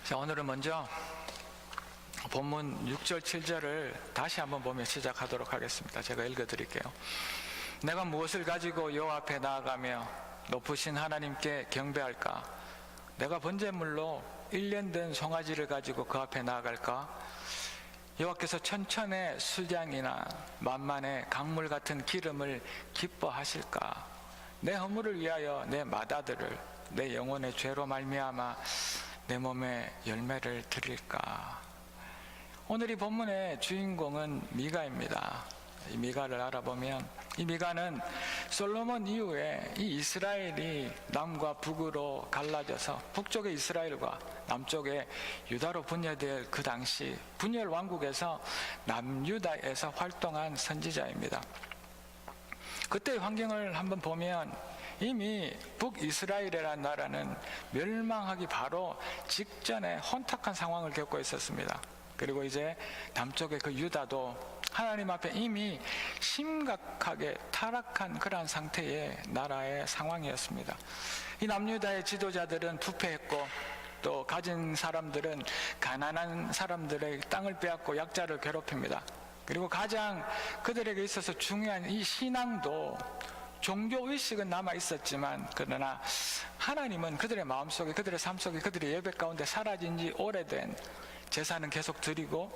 자, 오늘은 먼저 본문 6절 7절을 다시 한번 보며 시작하도록 하겠습니다. 제가 읽어드릴게요. 내가 무엇을 가지고 여호와 앞에 나아가며 높으신 하나님께 경배할까? 내가 번제물로 1년 된 송아지를 가지고 그 앞에 나아갈까? 여호와께서 천천의 수량이나 만만의 강물 같은 기름을 기뻐하실까? 내 허물을 위하여 내 맏아들을 내 영혼의 죄로 말미암아 내 몸에 열매를 드릴까? 오늘 이 본문의 주인공은 미가입니다. 이 미가를 알아보면 이 미가는 솔로몬 이후에 이 이스라엘이 남과 북으로 갈라져서 북쪽의 이스라엘과 남쪽의 유다로 분열될 그 당시 분열 왕국에서 남유다에서 활동한 선지자입니다. 그때의 환경을 한번 보면 이미 북이스라엘이라는 나라는 멸망하기 바로 직전에 혼탁한 상황을 겪고 있었습니다. 그리고 이제 남쪽의 그 유다도 하나님 앞에 이미 심각하게 타락한 그러한 상태의 나라의 상황이었습니다. 이 남유다의 지도자들은 부패했고 또 가진 사람들은 가난한 사람들의 땅을 빼앗고 약자를 괴롭힙니다. 그리고 가장 그들에게 있어서 중요한 이 신앙도 종교의식은 남아 있었지만 그러나 하나님은 그들의 마음속에 그들의 삶 속에 그들의 예배 가운데 사라진 지 오래된 제사는 계속 드리고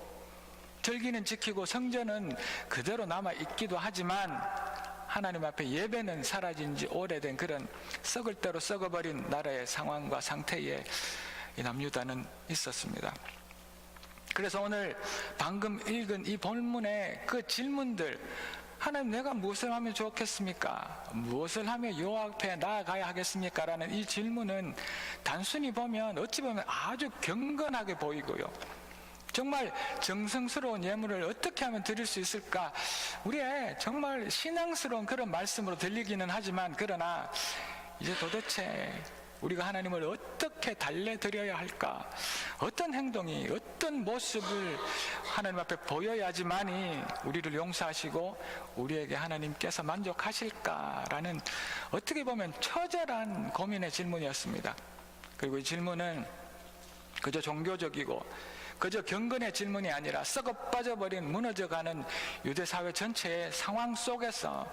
절기는 지키고 성전은 그대로 남아 있기도 하지만 하나님 앞에 예배는 사라진 지 오래된 그런 썩을 대로 썩어버린 나라의 상황과 상태에 이 남유다는 있었습니다. 그래서 오늘 방금 읽은 이 본문의 그 질문들, 하나님 내가 무엇을 하면 좋겠습니까? 무엇을 하면 여호와 앞에 나아가야 하겠습니까? 라는 이 질문은 단순히 보면 어찌 보면 아주 경건하게 보이고요, 정말 정성스러운 예물을 어떻게 하면 드릴 수 있을까? 우리의 정말 신앙스러운 그런 말씀으로 들리기는 하지만 그러나 이제 도대체 우리가 하나님을 어떻게 달래드려야 할까? 어떤 행동이, 어떤 모습을 하나님 앞에 보여야지만이 우리를 용서하시고 우리에게 하나님께서 만족하실까라는 어떻게 보면 처절한 고민의 질문이었습니다. 그리고 이 질문은 그저 종교적이고 그저 경건의 질문이 아니라 썩어 빠져버린 무너져가는 유대사회 전체의 상황 속에서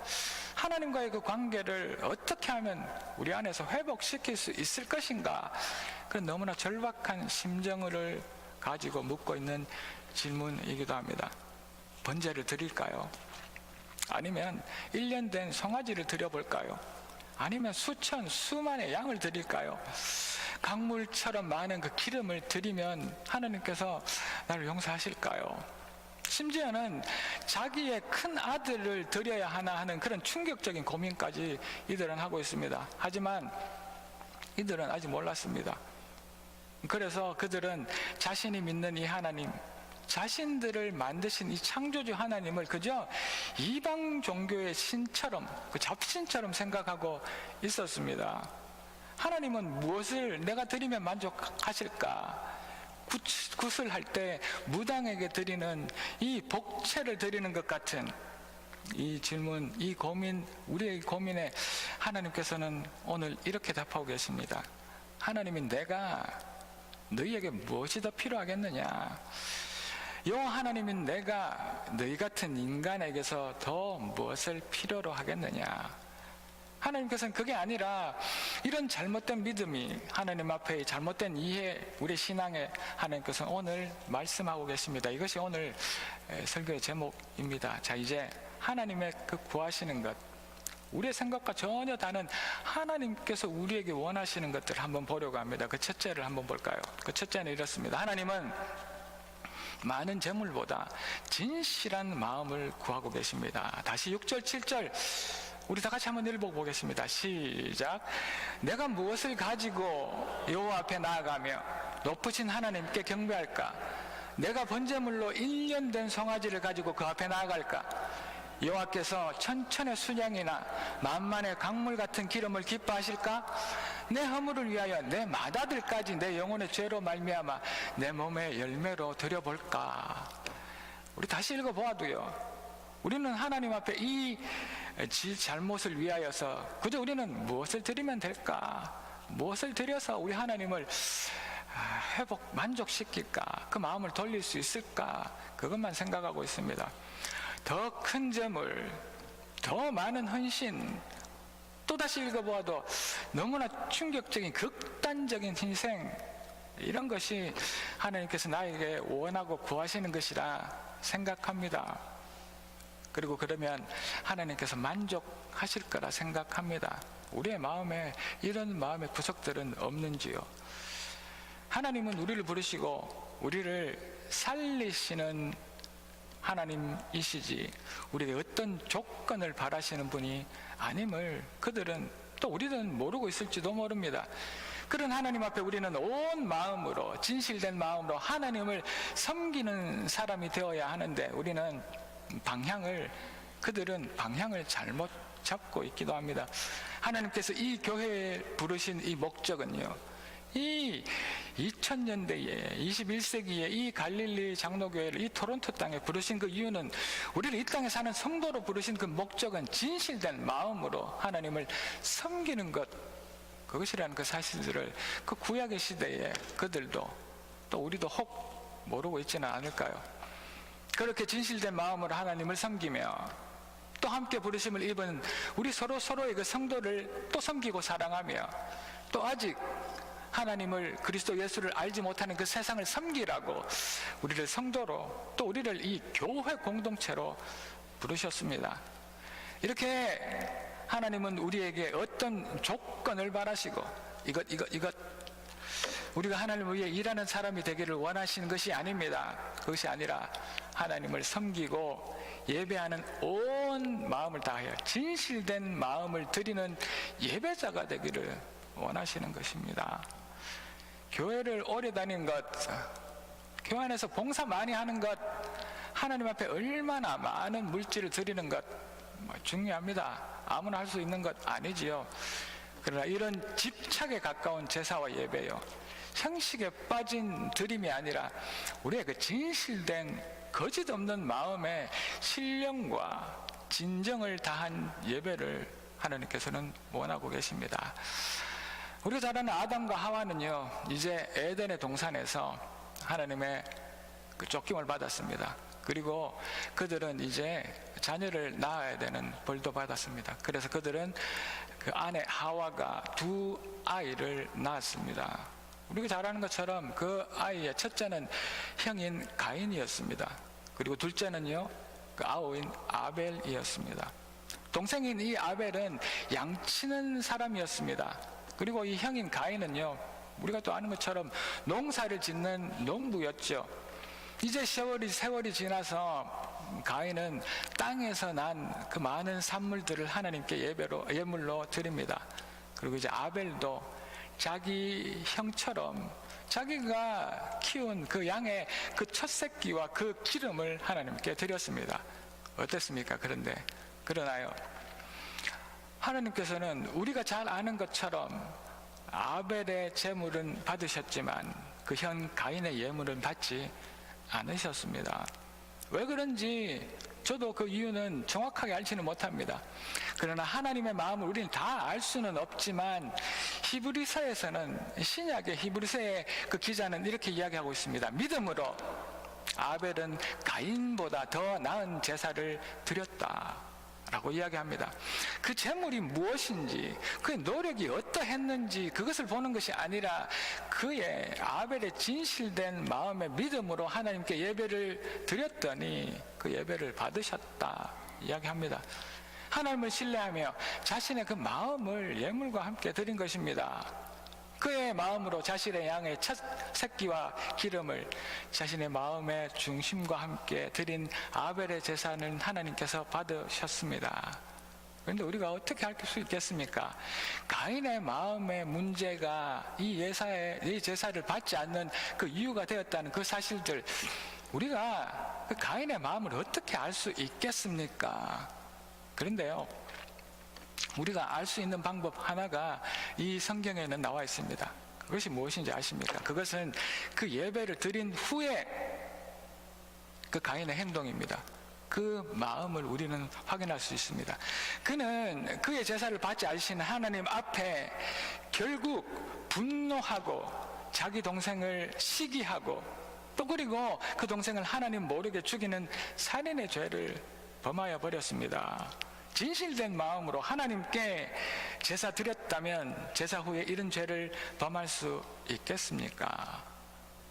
하나님과의 그 관계를 어떻게 하면 우리 안에서 회복시킬 수 있을 것인가, 그런 너무나 절박한 심정을 가지고 묻고 있는 질문이기도 합니다. 번제를 드릴까요? 아니면 1년 된 송아지를 드려볼까요? 아니면 수만의 양을 드릴까요? 강물처럼 많은 그 기름을 드리면 하나님께서 나를 용서하실까요? 심지어는 자기의 큰 아들을 드려야 하나 하는 그런 충격적인 고민까지 이들은 하고 있습니다. 하지만 이들은 아직 몰랐습니다. 그래서 그들은 자신이 믿는 이 하나님, 자신들을 만드신 이 창조주 하나님을 그저 이방 종교의 신처럼, 그 잡신처럼 생각하고 있었습니다. 하나님은 무엇을 내가 드리면 만족하실까? 굿을 할 때 무당에게 드리는 이 복채를 드리는 것 같은 이 질문, 이 고민, 우리의 고민에 하나님께서는 오늘 이렇게 답하고 계십니다. 하나님이 내가 너희에게 무엇이 더 필요하겠느냐? 여호와 하나님인 내가 너희 같은 인간에게서 더 무엇을 필요로 하겠느냐? 하나님께서는 그게 아니라 이런 잘못된 믿음이, 하나님 앞에 잘못된 이해, 우리 신앙에 하나님께서는 오늘 말씀하고 계십니다. 이것이 오늘 설교의 제목입니다. 자, 이제 하나님의 그 구하시는 것, 우리의 생각과 전혀 다른 하나님께서 우리에게 원하시는 것들을 한번 보려고 합니다. 그 첫째를 한번 볼까요? 그 첫째는 이렇습니다. 하나님은 많은 재물보다 진실한 마음을 구하고 계십니다. 다시 6절 7절 우리 다 같이 한번 읽어보겠습니다. 시작. 내가 무엇을 가지고 여호와 앞에 나아가며 높으신 하나님께 경배할까? 내가 번제물로 1년 된 송아지를 가지고 그 앞에 나아갈까? 여호와께서 천천의 수량이나 만만의 강물 같은 기름을 기뻐하실까? 내 허물을 위하여 내 맏아들까지 내 영혼의 죄로 말미암아 내 몸의 열매로 드려볼까? 우리 다시 읽어보아도요, 우리는 하나님 앞에 이 잘못을 위하여서 그저 우리는 무엇을 드리면 될까? 무엇을 드려서 우리 하나님을 만족시킬까? 그 마음을 돌릴 수 있을까? 그것만 생각하고 있습니다. 더 큰 재물, 더 많은 헌신, 또다시 읽어보아도 너무나 충격적인 극단적인 희생, 이런 것이 하나님께서 나에게 원하고 구하시는 것이라 생각합니다. 그리고 그러면 하나님께서 만족하실 거라 생각합니다. 우리의 마음에 이런 마음의 구석들은 없는지요? 하나님은 우리를 부르시고 우리를 살리시는 하나님이시지 우리에게 어떤 조건을 바라시는 분이 아님을 그들은, 또 우리는 모르고 있을지도 모릅니다. 그런 하나님 앞에 우리는 온 마음으로, 진실된 마음으로 하나님을 섬기는 사람이 되어야 하는데 우리는 그들은 방향을 잘못 잡고 있기도 합니다. 하나님께서 이 교회에 부르신 이 목적은요, 이 2000년대에 21세기에 이 갈릴리 장로교회를 이 토론토 땅에 부르신 그 이유는, 우리를 이 땅에 사는 성도로 부르신 그 목적은 진실된 마음으로 하나님을 섬기는 것, 그것이라는 그 사실들을 그 구약의 시대에 그들도 또 우리도 혹 모르고 있지는 않을까요? 그렇게 진실된 마음으로 하나님을 섬기며 또 함께 부르심을 입은 우리 서로의 그 성도를 또 섬기고 사랑하며, 또 아직 하나님을, 그리스도 예수를 알지 못하는 그 세상을 섬기라고 우리를 성도로, 또 우리를 이 교회 공동체로 부르셨습니다. 이렇게 하나님은 우리에게 어떤 조건을 바라시고 이것 우리가 하나님을 위해 일하는 사람이 되기를 원하시는 것이 아닙니다. 그것이 아니라 하나님을 섬기고 예배하는 온 마음을 다하여 진실된 마음을 드리는 예배자가 되기를 원하시는 것입니다. 교회를 오래 다니는 것, 교회 안에서 봉사 많이 하는 것, 하나님 앞에 얼마나 많은 물질을 드리는 것 중요합니다. 아무나 할 수 있는 것 아니지요. 그러나 이런 집착에 가까운 제사와 예배요, 형식에 빠진 드림이 아니라 우리의 그 진실된 거짓 없는 마음의 신령과 진정을 다한 예배를 하나님께서는 원하고 계십니다. 우리가 잘 아는 아담과 하와는요, 이제 에덴의 동산에서 하나님의 그 쫓김을 받았습니다. 그리고 그들은 이제 자녀를 낳아야 되는 벌도 받았습니다. 그래서 그들은 그 아내 하와가 2아이를 낳았습니다. 우리가 잘 아는 것처럼 그 아이의 첫째는 형인 가인이었습니다. 그리고 둘째는요, 그 아우인 아벨이었습니다. 동생인 이 아벨은 양치는 사람이었습니다. 그리고 이 형인 가인은요, 우리가 또 아는 것처럼 농사를 짓는 농부였죠. 이제 세월이 지나서 가인은 땅에서 난 그 많은 산물들을 하나님께 예물로 드립니다. 그리고 이제 아벨도 자기 형처럼 자기가 키운 그 양의 그 첫 새끼와 그 기름을 하나님께 드렸습니다. 어땠습니까? 그러나요, 하나님께서는 우리가 잘 아는 것처럼 아벨의 제물은 받으셨지만 그 형 가인의 예물은 받지 않으셨습니다. 왜 그런지 저도 그 이유는 정확하게 알지는 못합니다. 그러나 하나님의 마음을 우리는 다 알 수는 없지만 히브리서에서는, 신약의 히브리서의 그 기자는 이렇게 이야기하고 있습니다. 믿음으로 아벨은 가인보다 더 나은 제사를 드렸다 라고 이야기합니다. 그 제물이 무엇인지, 그의 노력이 어떠했는지 그것을 보는 것이 아니라 그의 아벨의 진실된 마음의 믿음으로 하나님께 예배를 드렸더니 그 예배를 받으셨다 이야기합니다. 하나님을 신뢰하며 자신의 그 마음을 예물과 함께 드린 것입니다. 그의 마음으로 자신의 양의 첫 새끼와 기름을 자신의 마음의 중심과 함께 드린 아벨의 제사는 하나님께서 받으셨습니다. 그런데 우리가 어떻게 알 수 있겠습니까? 가인의 마음의 문제가 이 제사를 받지 않는 그 이유가 되었다는 그 사실들, 우리가 그 가인의 마음을 어떻게 알 수 있겠습니까? 그런데요, 우리가 알 수 있는 방법 하나가 이 성경에는 나와 있습니다. 그것이 무엇인지 아십니까? 그것은 그 예배를 드린 후에 그 가인의 행동입니다. 그 마음을 우리는 확인할 수 있습니다. 그는 그의 제사를 받지 않으시는 하나님 앞에 결국 분노하고 자기 동생을 시기하고 또 그리고 그 동생을 하나님 모르게 죽이는 살인의 죄를 범하여 버렸습니다. 진실된 마음으로 하나님께 제사 드렸다면 제사 후에 이런 죄를 범할 수 있겠습니까?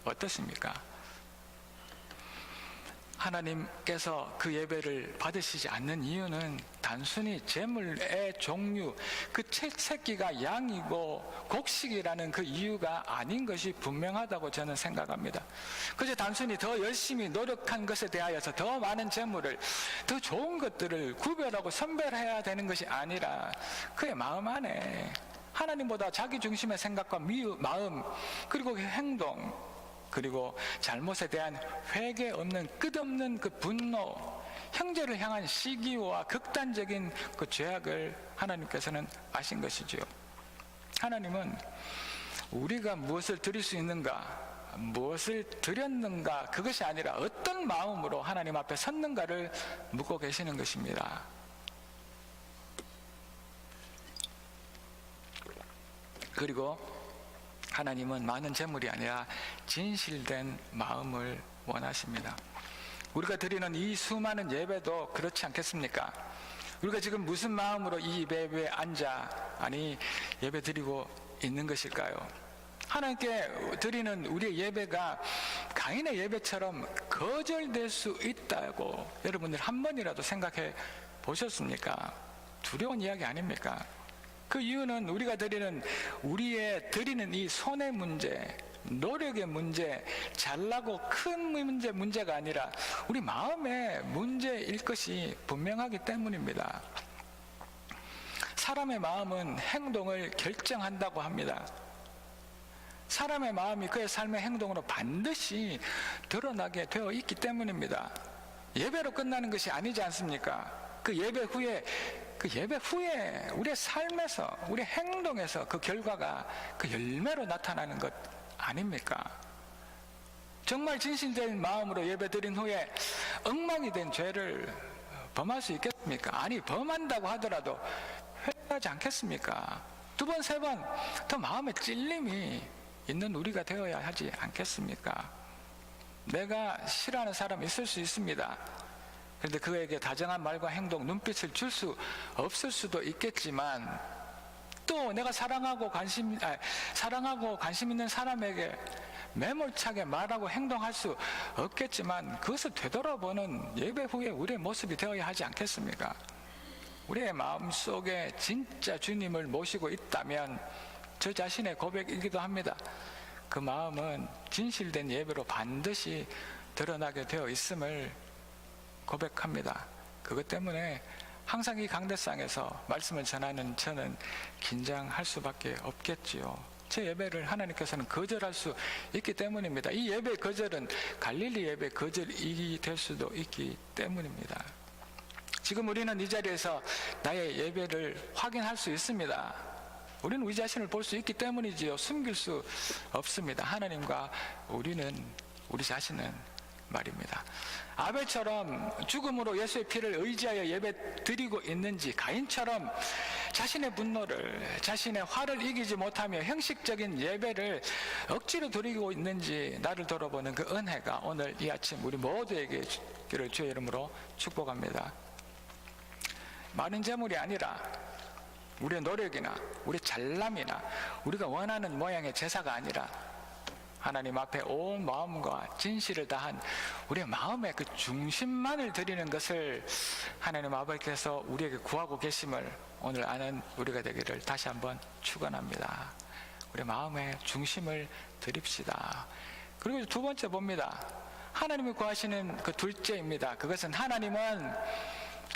어떻습니까? 하나님께서 그 예배를 받으시지 않는 이유는 단순히 제물의 종류, 그 새끼가 양이고 곡식이라는 그 이유가 아닌 것이 분명하다고 저는 생각합니다. 그저 단순히 더 열심히 노력한 것에 대하여서 더 많은 제물을, 더 좋은 것들을 구별하고 선별해야 되는 것이 아니라 그의 마음 안에 하나님보다 자기 중심의 생각과 마음, 그리고 그 행동, 그리고 잘못에 대한 회개 없는 끝없는 그 분노, 형제를 향한 시기와 극단적인 그 죄악을 하나님께서는 아신 것이지요. 하나님은 우리가 무엇을 드릴 수 있는가, 무엇을 드렸는가, 그것이 아니라 어떤 마음으로 하나님 앞에 섰는가를 묻고 계시는 것입니다. 그리고 하나님은 많은 재물이 아니라 진실된 마음을 원하십니다. 우리가 드리는 이 수많은 예배도 그렇지 않겠습니까? 우리가 지금 무슨 마음으로 이 예배에 앉아 예배 드리고 있는 것일까요? 하나님께 드리는 우리의 예배가 가인의 예배처럼 거절될 수 있다고 여러분들 한 번이라도 생각해 보셨습니까? 두려운 이야기 아닙니까? 그 이유는 우리가 우리의 드리는 이 손의 문제, 노력의 문제, 잘나고 큰 문제가 아니라 우리 마음의 문제일 것이 분명하기 때문입니다. 사람의 마음은 행동을 결정한다고 합니다. 사람의 마음이 그의 삶의 행동으로 반드시 드러나게 되어 있기 때문입니다. 예배로 끝나는 것이 아니지 않습니까? 그 예배 후에 우리의 삶에서, 우리의 행동에서 그 결과가 그 열매로 나타나는 것 아닙니까? 정말 진실된 마음으로 예배드린 후에 엉망이 된 죄를 범할 수 있겠습니까? 범한다고 하더라도 회개하지 않겠습니까? 두 번, 세 번 더 마음에 찔림이 있는 우리가 되어야 하지 않겠습니까? 내가 싫어하는 사람이 있을 수 있습니다. 그런데 그에게 다정한 말과 행동, 눈빛을 줄 수 없을 수도 있겠지만 또 내가 사랑하고 관심 있는 사람에게 매몰차게 말하고 행동할 수 없겠지만 그것을 되돌아보는 예배 후에 우리의 모습이 되어야 하지 않겠습니까? 우리의 마음속에 진짜 주님을 모시고 있다면 저 자신의 고백이기도 합니다. 그 마음은 진실된 예배로 반드시 드러나게 되어 있음을 고백합니다. 그것 때문에 항상 이 강대상에서 말씀을 전하는 저는 긴장할 수밖에 없겠지요. 제 예배를 하나님께서는 거절할 수 있기 때문입니다. 이 예배 거절은 갈릴리 예배 거절이 될 수도 있기 때문입니다. 지금 우리는 이 자리에서 나의 예배를 확인할 수 있습니다. 우리는 우리 자신을 볼 수 있기 때문이지요. 숨길 수 없습니다. 하나님과 우리 자신은 말입니다. 아벨처럼 죽음으로 예수의 피를 의지하여 예배 드리고 있는지, 가인처럼 자신의 분노를, 자신의 화를 이기지 못하며 형식적인 예배를 억지로 드리고 있는지 나를 돌아보는 그 은혜가 오늘 이 아침 우리 모두에게 있기를 주의 이름으로 축복합니다. 많은 재물이 아니라 우리의 노력이나 우리 잘남이나 우리가 원하는 모양의 제사가 아니라 하나님 앞에 온 마음과 진실을 다한 우리의 마음의 그 중심만을 드리는 것을 하나님 아버지께서 우리에게 구하고 계심을 오늘 아는 우리가 되기를 다시 한번 축원합니다. 우리 마음의 중심을 드립시다. 그리고 두 번째 봅니다. 하나님이 구하시는 그 둘째입니다. 그것은 하나님은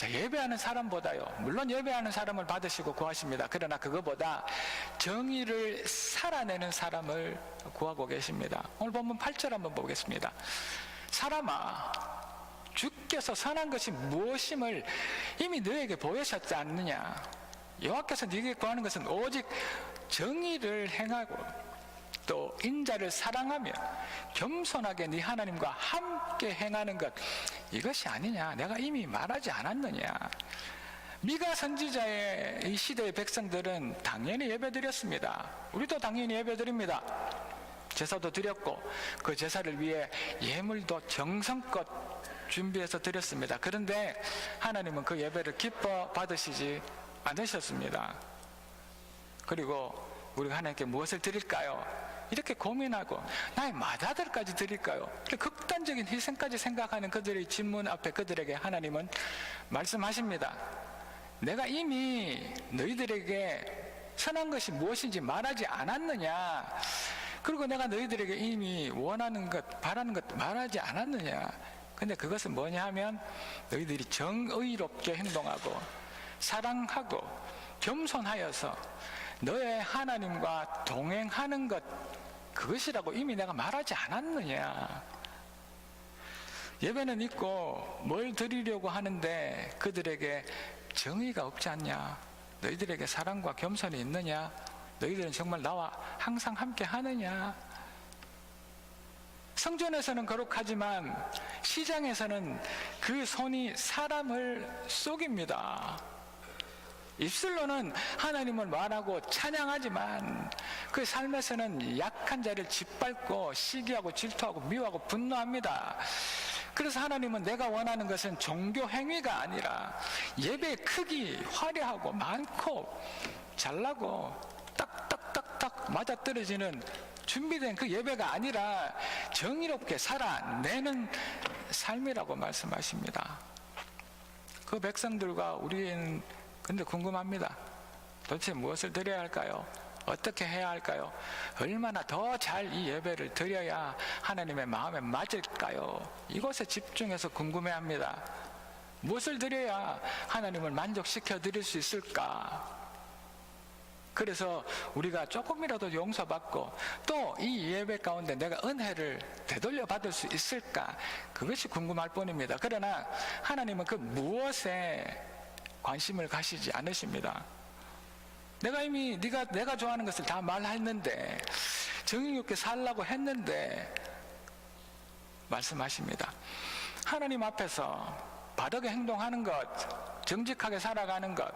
예배하는 사람보다요, 물론 예배하는 사람을 받으시고 구하십니다. 그러나 그거보다 정의를 살아내는 사람을 구하고 계십니다. 오늘 본문 8절 한번 보겠습니다. 사람아, 주께서 선한 것이 무엇임을 이미 너에게 보이셨지 않느냐? 여호와께서 네게 구하는 것은 오직 정의를 행하고 또 인자를 사랑하며 겸손하게 네 하나님과 함께 행하는 것, 이것이 아니냐? 내가 이미 말하지 않았느냐? 미가 선지자의 이 시대의 백성들은 당연히 예배드렸습니다. 우리도 당연히 예배드립니다. 제사도 드렸고 그 제사를 위해 예물도 정성껏 준비해서 드렸습니다. 그런데 하나님은 그 예배를 기뻐 받으시지 않으셨습니다. 그리고 우리가 하나님께 무엇을 드릴까요? 이렇게 고민하고 나의 맏아들까지 드릴까요? 이렇게 극단적인 희생까지 생각하는 그들의 질문 앞에 그들에게 하나님은 말씀하십니다. 내가 이미 너희들에게 선한 것이 무엇인지 말하지 않았느냐? 그리고 내가 너희들에게 이미 원하는 것, 바라는 것 말하지 않았느냐? 근데 그것은 뭐냐 하면 너희들이 정의롭게 행동하고 사랑하고 겸손하여서 너의 하나님과 동행하는 것, 그것이라고 이미 내가 말하지 않았느냐? 예배는 있고 뭘 드리려고 하는데 그들에게 정의가 없지 않냐? 너희들에게 사랑과 겸손이 있느냐? 너희들은 정말 나와 항상 함께 하느냐? 성전에서는 거룩하지만 시장에서는 그 손이 사람을 속입니다. 입술로는 하나님을 말하고 찬양하지만 그 삶에서는 약한 자를 짓밟고 시기하고 질투하고 미워하고 분노합니다. 그래서 하나님은 내가 원하는 것은 종교 행위가 아니라 예배의 크기, 화려하고 많고 잘나고 딱딱딱딱 맞아떨어지는 준비된 그 예배가 아니라 정의롭게 살아내는 삶이라고 말씀하십니다. 그 백성들과 우리는 근데 궁금합니다. 도대체 무엇을 드려야 할까요? 어떻게 해야 할까요? 얼마나 더 잘 이 예배를 드려야 하나님의 마음에 맞을까요? 이것에 집중해서 궁금해합니다. 무엇을 드려야 하나님을 만족시켜 드릴 수 있을까? 그래서 우리가 조금이라도 용서받고 또 이 예배 가운데 내가 은혜를 되돌려 받을 수 있을까? 그것이 궁금할 뿐입니다. 그러나 하나님은 그 무엇에 관심을 가시지 않으십니다. 내가 이미 내가 좋아하는 것을 다 말했는데, 정의롭게 살라고 했는데 말씀하십니다. 하나님 앞에서 바르게 행동하는 것, 정직하게 살아가는 것,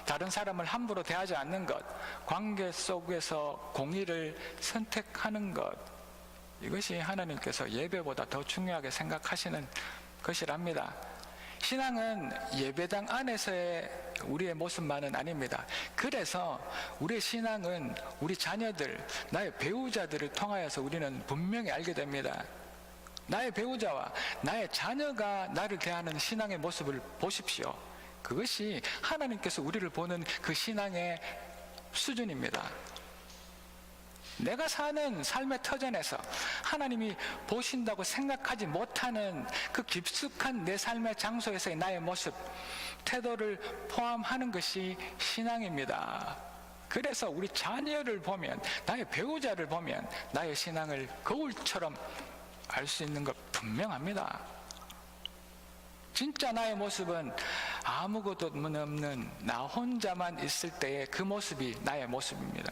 다른 사람을 함부로 대하지 않는 것, 관계 속에서 공의를 선택하는 것, 이것이 하나님께서 예배보다 더 중요하게 생각하시는 것이랍니다. 신앙은 예배당 안에서의 우리의 모습만은 아닙니다. 그래서 우리의 신앙은 우리 자녀들, 나의 배우자들을 통하여서 우리는 분명히 알게 됩니다. 나의 배우자와 나의 자녀가 나를 대하는 신앙의 모습을 보십시오. 그것이 하나님께서 우리를 보는 그 신앙의 수준입니다. 내가 사는 삶의 터전에서 하나님이 보신다고 생각하지 못하는 그 깊숙한 내 삶의 장소에서의 나의 모습, 태도를 포함하는 것이 신앙입니다. 그래서 우리 자녀를 보면, 나의 배우자를 보면 나의 신앙을 거울처럼 알 수 있는 것 분명합니다. 진짜 나의 모습은 아무것도 없는 나 혼자만 있을 때의 그 모습이 나의 모습입니다.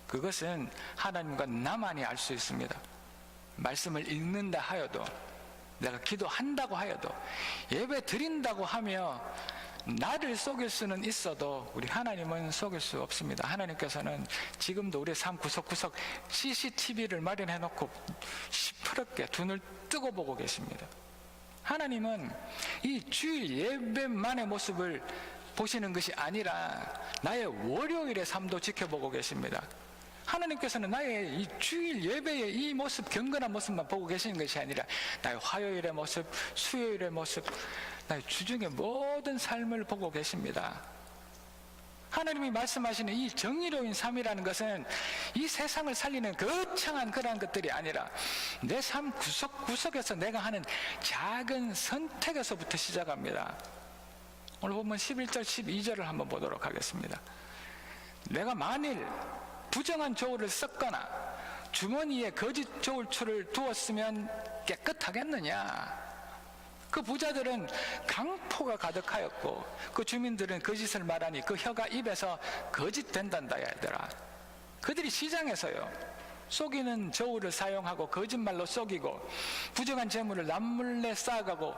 그것은 하나님과 나만이 알 수 있습니다. 말씀을 읽는다 하여도, 내가 기도한다고 하여도, 예배 드린다고 하며 나를 속일 수는 있어도 우리 하나님은 속일 수 없습니다. 하나님께서는 지금도 우리의 삶 구석구석 CCTV를 마련해 놓고 시퍼렇게 눈을 뜨고 보고 계십니다. 하나님은 이 주일 예배만의 모습을 보시는 것이 아니라 나의 월요일의 삶도 지켜보고 계십니다. 하나님께서는 나의 이 주일 예배의 이 모습, 경건한 모습만 보고 계시는 것이 아니라 나의 화요일의 모습, 수요일의 모습, 나의 주중의 모든 삶을 보고 계십니다. 하나님이 말씀하시는 이 정의로운 삶이라는 것은 이 세상을 살리는 거창한 그러한 것들이 아니라 내 삶 구석구석에서 내가 하는 작은 선택에서부터 시작합니다. 오늘 보면 11절, 12절을 한번 보도록 하겠습니다. 내가 만일 부정한 저울을 썼거나 주머니에 거짓 저울추를 두었으면 깨끗하겠느냐? 그 부자들은 강포가 가득하였고 그 주민들은 거짓을 말하니 그 혀가 입에서 거짓된단다 얘들아. 그들이 시장에서요 속이는 저울을 사용하고 거짓말로 속이고 부정한 재물을 남몰래 쌓아가고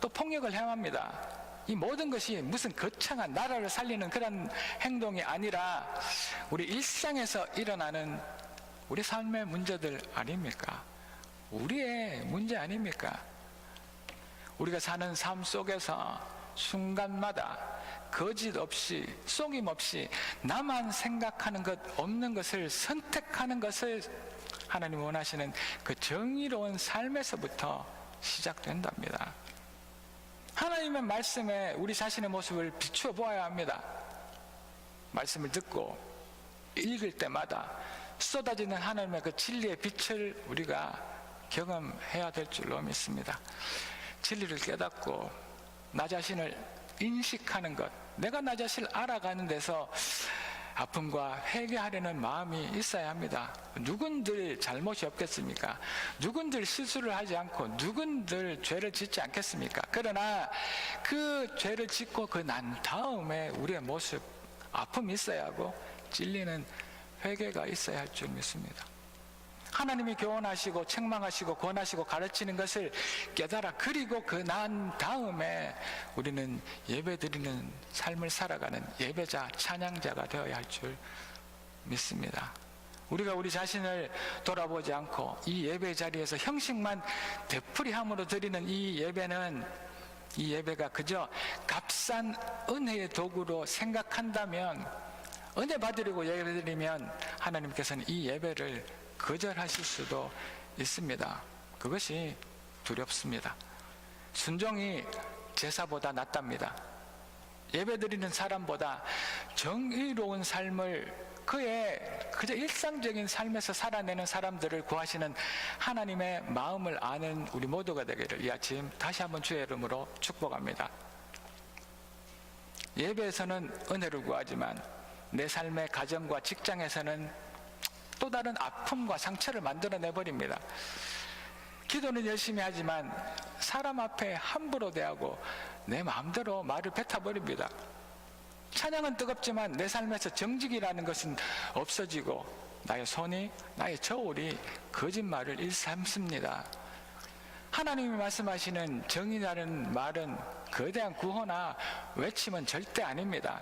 또 폭력을 행합니다. 이 모든 것이 무슨 거창한 나라를 살리는 그런 행동이 아니라 우리 일상에서 일어나는 우리 삶의 문제들 아닙니까? 우리의 문제 아닙니까? 우리가 사는 삶 속에서 순간마다 거짓 없이 속임 없이 나만 생각하는 것 없는 것을 선택하는 것을 하나님 원하시는 그 정의로운 삶에서부터 시작된답니다. 하나님의 말씀에 우리 자신의 모습을 비추어 보아야 합니다. 말씀을 듣고 읽을 때마다 쏟아지는 하나님의 그 진리의 빛을 우리가 경험해야 될 줄로 믿습니다. 진리를 깨닫고 나 자신을 인식하는 것, 내가 나 자신을 알아가는 데서 아픔과 회개하려는 마음이 있어야 합니다. 누군들 잘못이 없겠습니까? 누군들 실수를 하지 않고 누군들 죄를 짓지 않겠습니까? 그러나 그 죄를 짓고 그 난 다음에 우리의 모습, 아픔이 있어야 하고 찔리는 회개가 있어야 할 줄 믿습니다. 하나님이 교훈하시고 책망하시고 권하시고 가르치는 것을 깨달아 그리고 그 난 다음에 우리는 예배드리는 삶을 살아가는 예배자, 찬양자가 되어야 할 줄 믿습니다. 우리가 우리 자신을 돌아보지 않고 이 예배 자리에서 형식만 되풀이함으로 드리는 이 예배가 그저 값싼 은혜의 도구로 생각한다면, 은혜 받으려고 예배드리면 하나님께서는 이 예배를 거절하실 수도 있습니다. 그것이 두렵습니다. 순종이 제사보다 낫답니다. 예배드리는 사람보다 정의로운 삶을 그의 그저 일상적인 삶에서 살아내는 사람들을 구하시는 하나님의 마음을 아는 우리 모두가 되기를 이 아침 다시 한번 주의 이름으로 축복합니다. 예배에서는 은혜를 구하지만 내 삶의 가정과 직장에서는 또 다른 아픔과 상처를 만들어내버립니다. 기도는 열심히 하지만 사람 앞에 함부로 대하고 내 마음대로 말을 뱉어버립니다. 찬양은 뜨겁지만 내 삶에서 정직이라는 것은 없어지고 나의 손이, 나의 저울이 거짓말을 일삼습니다. 하나님이 말씀하시는 정의라는 말은 거대한 구호나 외침은 절대 아닙니다.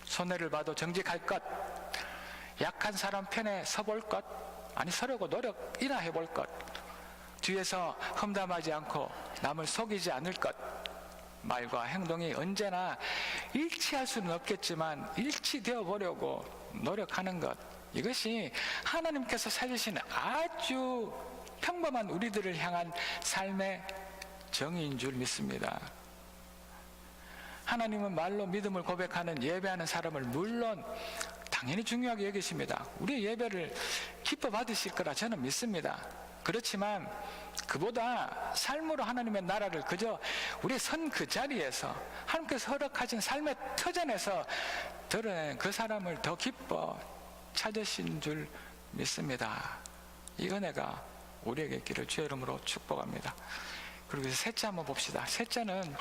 손해를 봐도 정직할 것, 약한 사람 편에 서볼 것, 아니 서려고 노력이나 해볼 것, 뒤에서 험담하지 않고 남을 속이지 않을 것, 말과 행동이 언제나 일치할 수는 없겠지만 일치되어 보려고 노력하는 것, 이것이 하나님께서 찾으시는 아주 평범한 우리들을 향한 삶의 정의인 줄 믿습니다. 하나님은 말로 믿음을 고백하는 예배하는 사람을 물론 당연히 중요하게 여기십니다. 우리의 예배를 기뻐 받으실 거라 저는 믿습니다. 그렇지만 그보다 삶으로 하나님의 나라를 그저 우리의 선 그 자리에서 하나님께서 허락하신 삶의 터전에서 드러낸 그 사람을 더 기뻐 찾으신 줄 믿습니다. 이 은혜가 우리에게 있기를 주의 이름으로 축복합니다. 그리고 셋째 한번 봅시다. 셋째는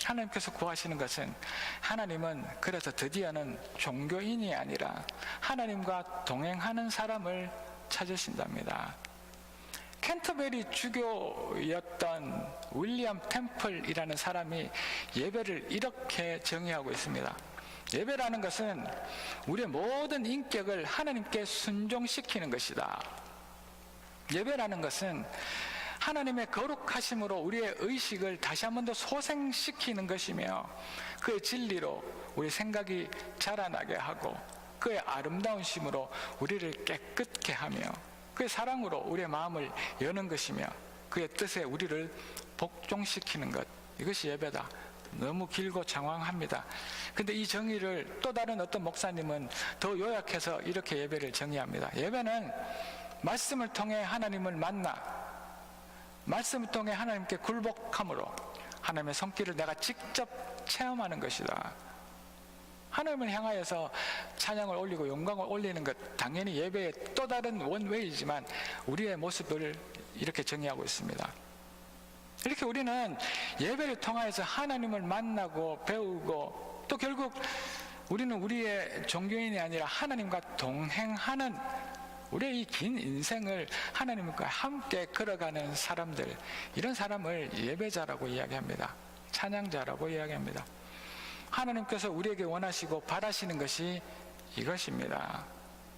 하나님께서 구하시는 것은, 하나님은 그래서 드디어는 종교인이 아니라 하나님과 동행하는 사람을 찾으신답니다. 캔터베리 주교였던 윌리엄 템플이라는 사람이 예배를 이렇게 정의하고 있습니다. 예배라는 것은 우리의 모든 인격을 하나님께 순종시키는 것이다. 예배라는 것은 하나님의 거룩하심으로 우리의 의식을 다시 한 번 더 소생시키는 것이며, 그의 진리로 우리 생각이 자라나게 하고, 그의 아름다운 심으로 우리를 깨끗게 하며, 그의 사랑으로 우리의 마음을 여는 것이며, 그의 뜻에 우리를 복종시키는 것, 이것이 예배다. 너무 길고 장황합니다. 근데 이 정의를 또 다른 어떤 목사님은 더 요약해서 이렇게 예배를 정의합니다. 예배는 말씀을 통해 하나님을 만나 말씀을 통해 하나님께 굴복함으로 하나님의 손길을 내가 직접 체험하는 것이다. 하나님을 향하여서 찬양을 올리고 영광을 올리는 것, 당연히 예배의 또 다른 원웨이지만 우리의 모습을 이렇게 정의하고 있습니다. 이렇게 우리는 예배를 통하여서 하나님을 만나고 배우고, 또 결국 우리는 우리의 종교인이 아니라 하나님과 동행하는 우리의 이 긴 인생을 하나님과 함께 걸어가는 사람들, 이런 사람을 예배자라고 이야기합니다. 찬양자라고 이야기합니다. 하나님께서 우리에게 원하시고 바라시는 것이 이것입니다.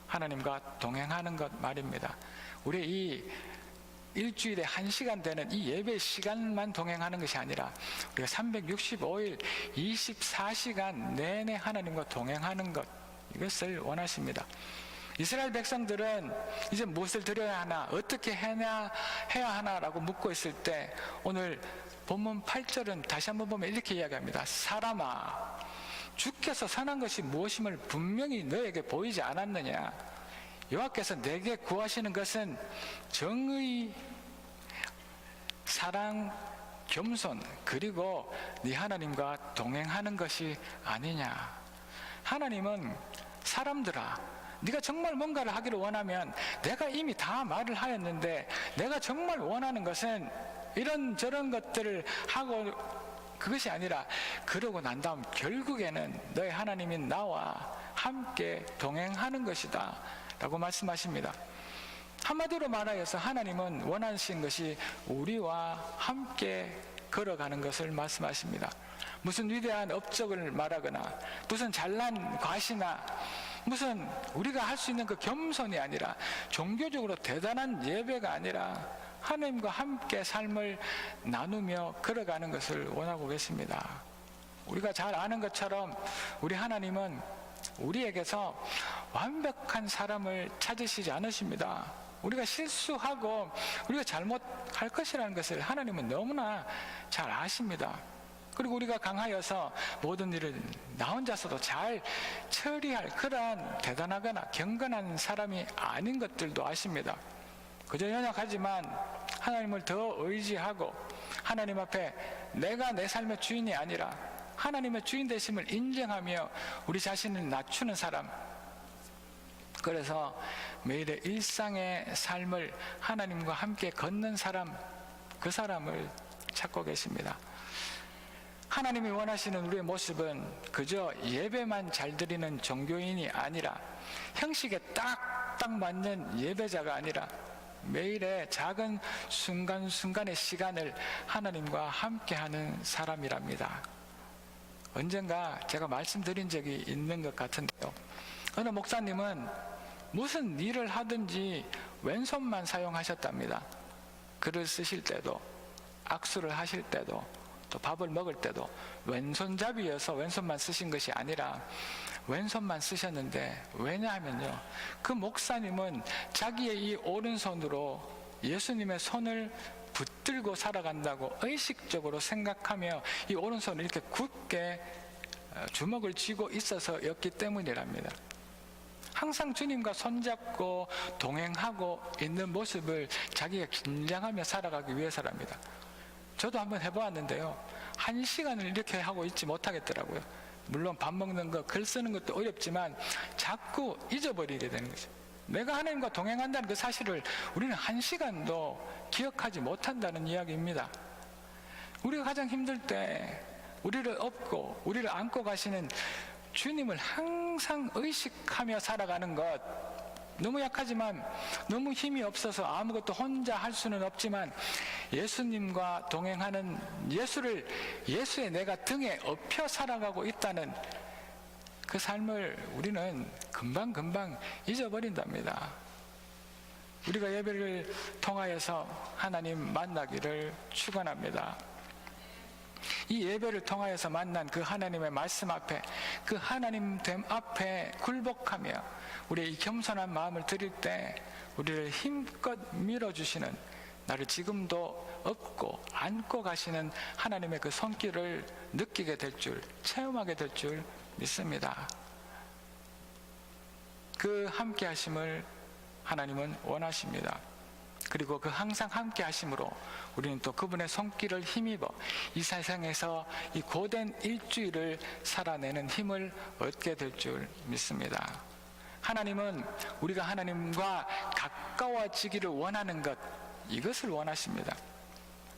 하나님과 동행하는 것 말입니다. 우리 이 일주일에 1시간 되는 이 예배 시간만 동행하는 것이 아니라 우리가 365일 24시간 내내 하나님과 동행하는 것, 이것을 원하십니다. 이스라엘 백성들은 이제 무엇을 드려야 하나, 어떻게 해야 하나라고 묻고 있을 때 오늘 본문 8절은 다시 한번 보면 이렇게 이야기합니다. 사람아, 주께서 선한 것이 무엇임을 분명히 너에게 보이지 않았느냐? 여호와께서 내게 구하시는 것은 정의, 사랑, 겸손, 그리고 네 하나님과 동행하는 것이 아니냐. 하나님은 사람들아, 네가 정말 뭔가를 하기를 원하면 내가 이미 다 말을 하였는데, 내가 정말 원하는 것은 이런저런 것들을 하고 그것이 아니라, 그러고 난 다음 결국에는 너의 하나님인 나와 함께 동행하는 것이다 라고 말씀하십니다. 한마디로 말하여서 하나님은 원하신 것이 우리와 함께 걸어가는 것을 말씀하십니다. 무슨 위대한 업적을 말하거나 무슨 잘난 과시나 무슨 우리가 할 수 있는 그 겸손이 아니라, 종교적으로 대단한 예배가 아니라 하나님과 함께 삶을 나누며 걸어가는 것을 원하고 계십니다. 우리가 잘 아는 것처럼 우리 하나님은 우리에게서 완벽한 사람을 찾으시지 않으십니다. 우리가 실수하고 우리가 잘못할 것이라는 것을 하나님은 너무나 잘 아십니다. 그리고 우리가 강하여서 모든 일을 나 혼자서도 잘 처리할 그러한 대단하거나 경건한 사람이 아닌 것들도 아십니다. 그저 연약하지만 하나님을 더 의지하고 하나님 앞에 내가 내 삶의 주인이 아니라 하나님의 주인 되심을 인정하며 우리 자신을 낮추는 사람, 그래서 매일의 일상의 삶을 하나님과 함께 걷는 사람, 그 사람을 찾고 계십니다. 하나님이 원하시는 우리의 모습은 그저 예배만 잘 드리는 종교인이 아니라, 형식에 딱딱 맞는 예배자가 아니라 매일의 작은 순간순간의 시간을 하나님과 함께하는 사람이랍니다. 언젠가 제가 말씀드린 적이 있는 것 같은데요, 어느 목사님은 무슨 일을 하든지 왼손만 사용하셨답니다. 글을 쓰실 때도, 악수를 하실 때도, 또 밥을 먹을 때도 왼손잡이여서 왼손만 쓰신 것이 아니라 왼손만 쓰셨는데, 왜냐하면요, 그 목사님은 자기의 이 오른손으로 예수님의 손을 붙들고 살아간다고 의식적으로 생각하며 이 오른손을 이렇게 굳게 주먹을 쥐고 있어서였기 때문이랍니다. 항상 주님과 손잡고 동행하고 있는 모습을 자기가 긴장하며 살아가기 위해서랍니다. 저도 한번 해보았는데요, 1시간을 이렇게 하고 있지 못하겠더라고요. 물론 밥 먹는 거, 글 쓰는 것도 어렵지만 자꾸 잊어버리게 되는 거죠. 내가 하나님과 동행한다는 그 사실을 우리는 1시간도 기억하지 못한다는 이야기입니다. 우리가 가장 힘들 때 우리를 업고 우리를 안고 가시는 주님을 항상 의식하며 살아가는 것, 너무 약하지만 너무 힘이 없어서 아무것도 혼자 할 수는 없지만 예수님과 동행하는 예수의 내가 등에 업혀 살아가고 있다는 그 삶을 우리는 금방금방 잊어버린답니다. 우리가 예배를 통하여서 하나님 만나기를 축원합니다. 이 예배를 통하여서 만난 그 하나님의 말씀 앞에, 그 하나님 됨 앞에 굴복하며 우리의 이 겸손한 마음을 드릴 때 우리를 힘껏 밀어주시는, 나를 지금도 업고 안고 가시는 하나님의 그 손길을 느끼게 될 줄, 체험하게 될 줄 믿습니다. 그 함께 하심을 하나님은 원하십니다. 그리고 그 항상 함께 하심으로 우리는 또 그분의 손길을 힘입어 이 세상에서 이 고된 일주일을 살아내는 힘을 얻게 될 줄 믿습니다. 하나님은 우리가 하나님과 가까워지기를 원하는 것, 이것을 원하십니다.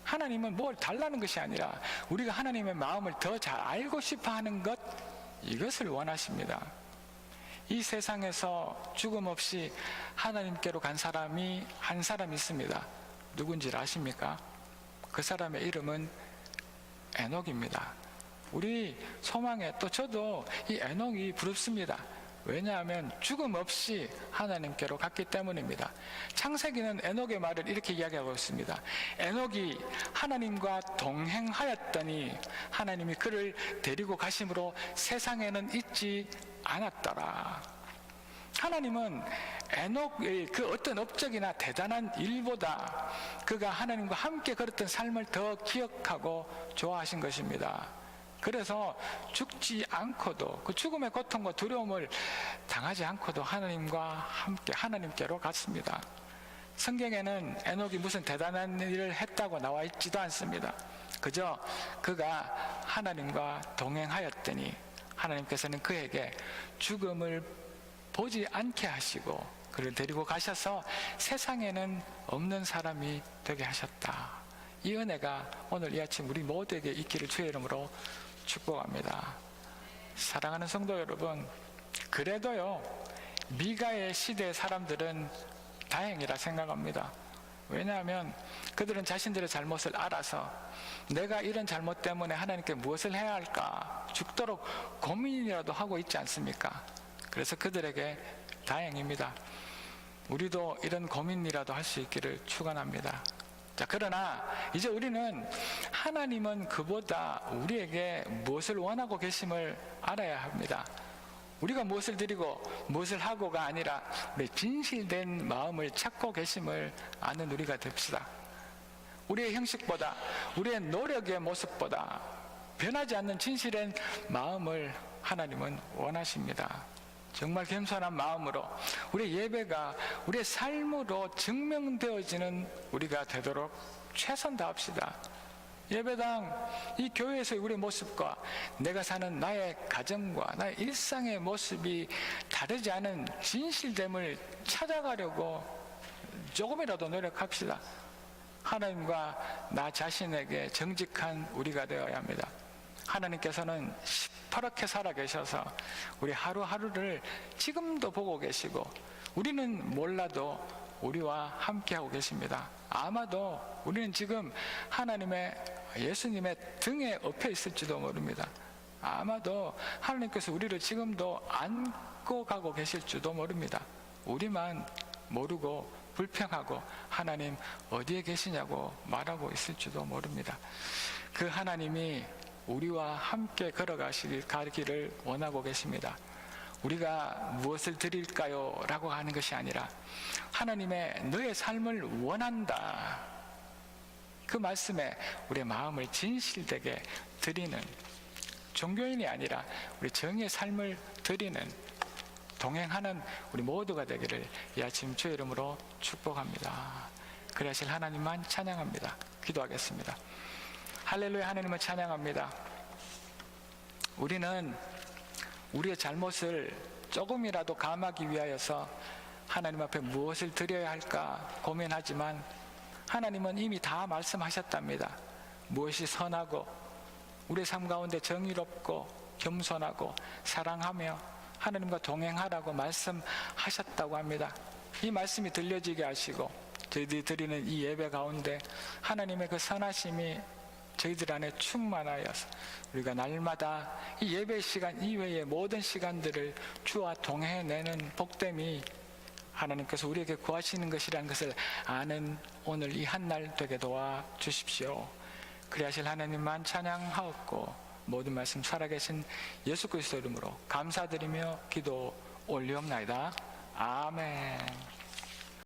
하나님은 뭘 달라는 것이 아니라 우리가 하나님의 마음을 더 잘 알고 싶어 하는 것, 이것을 원하십니다. 이 세상에서 죽음 없이 하나님께로 간 사람이 한 사람 있습니다. 누군지 아십니까? 그 사람의 이름은 에녹입니다. 우리 소망에 또 저도 이 에녹이 부럽습니다. 왜냐하면 죽음 없이 하나님께로 갔기 때문입니다. 창세기는 에녹의 말을 이렇게 이야기하고 있습니다. 에녹이 하나님과 동행하였더니 하나님이 그를 데리고 가심으로 세상에는 있지 않았더라. 하나님은 에녹의 그 어떤 업적이나 대단한 일보다 그가 하나님과 함께 걸었던 삶을 더 기억하고 좋아하신 것입니다. 그래서 죽지 않고도 그 죽음의 고통과 두려움을 당하지 않고도 하나님과 함께 하나님께로 갔습니다. 성경에는 에녹이 무슨 대단한 일을 했다고 나와 있지도 않습니다. 그저 그가 하나님과 동행하였더니 하나님께서는 그에게 죽음을 보지 않게 하시고 그를 데리고 가셔서 세상에는 없는 사람이 되게 하셨다. 이 은혜가 오늘 이 아침 우리 모두에게 있기를 주의 이름으로 축복합니다. 사랑하는 성도 여러분, 그래도요 미가의 시대의 사람들은 다행이라 생각합니다. 왜냐하면 그들은 자신들의 잘못을 알아서 내가 이런 잘못 때문에 하나님께 무엇을 해야 할까 죽도록 고민이라도 하고 있지 않습니까? 그래서 그들에게 다행입니다. 우리도 이런 고민이라도 할 수 있기를 축원합니다. 자, 그러나 이제 우리는 하나님은 그보다 우리에게 무엇을 원하고 계심을 알아야 합니다. 우리가 무엇을 드리고 무엇을 하고가 아니라 우리의 진실된 마음을 찾고 계심을 아는 우리가 됩시다. 우리의 형식보다 우리의 노력의 모습보다 변하지 않는 진실된 마음을 하나님은 원하십니다. 정말 겸손한 마음으로 우리의 예배가 우리의 삶으로 증명되어지는 우리가 되도록 최선 다합시다. 예배당, 이 교회에서의 우리의 모습과 내가 사는 나의 가정과 나의 일상의 모습이 다르지 않은 진실됨을 찾아가려고 조금이라도 노력합시다. 하나님과 나 자신에게 정직한 우리가 되어야 합니다. 하나님께서는 시퍼렇게 살아계셔서 우리 하루하루를 지금도 보고 계시고 우리는 몰라도 우리와 함께하고 계십니다. 아마도 우리는 지금 예수님의 등에 엎여 있을지도 모릅니다. 아마도 하나님께서 우리를 지금도 안고 가고 계실지도 모릅니다. 우리만 모르고 불평하고 하나님 어디에 계시냐고 말하고 있을지도 모릅니다. 그 하나님이 우리와 함께 가기를 원하고 계십니다. 우리가 무엇을 드릴까요? 라고 하는 것이 아니라 하나님의 너의 삶을 원한다. 그 말씀에 우리의 마음을 진실되게 드리는 종교인이 아니라 우리 정의의 삶을 드리는 동행하는 우리 모두가 되기를 이 아침 주의 이름으로 축복합니다. 그러실 하나님만 찬양합니다. 기도하겠습니다. 할렐루야. 하나님을 찬양합니다. 우리는 우리의 잘못을 조금이라도 감하기 위하여서 하나님 앞에 무엇을 드려야 할까 고민하지만 하나님은 이미 다 말씀하셨답니다. 무엇이 선하고 우리의 삶 가운데 정의롭고 겸손하고 사랑하며 하나님과 동행하라고 말씀하셨다고 합니다. 이 말씀이 들려지게 하시고 저희들이 드리는 이 예배 가운데 하나님의 그 선하심이 저희들 안에 충만하여서 우리가 날마다 이 예배 시간 이외의 모든 시간들을 주와 동행해내는 복됨이 하나님께서 우리에게 구하시는 것이라는 것을 아는 오늘 이 한날 되게 도와주십시오. 그리하실 하나님만 찬양하옵고 모든 말씀 살아계신 예수 그리스도 이름으로 감사드리며 기도 올리옵나이다. 아멘.